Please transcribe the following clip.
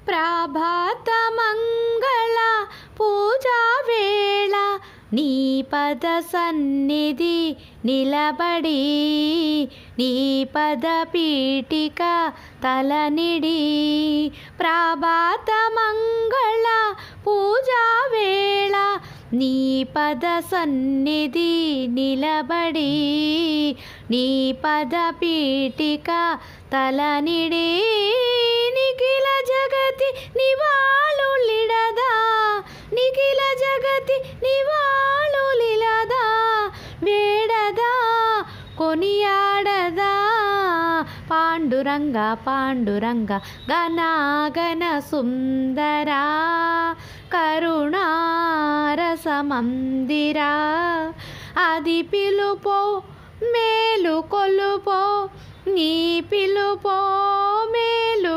ప్రభాత మంగళ పూజా వేళ నీ పద సన్నిధి నిలబడి నీ పద పీఠిక తలనిడి ప్రభాత మంగళ పూజా వేళ నీ పద సన్నిధి నిలబడి నీ పద పీఠిక తలనిడి నిఖిల జగతి నివాళులిడదా నిఖిల జగతి నివాళులిడదా వేడదా కొనియాడదా పాండురంగ పాండురంగ గణాగణ సుందరా కరుణారసమందిరా అది పిలుపో మేలు కొలుపో నీ పిలుపో మేలు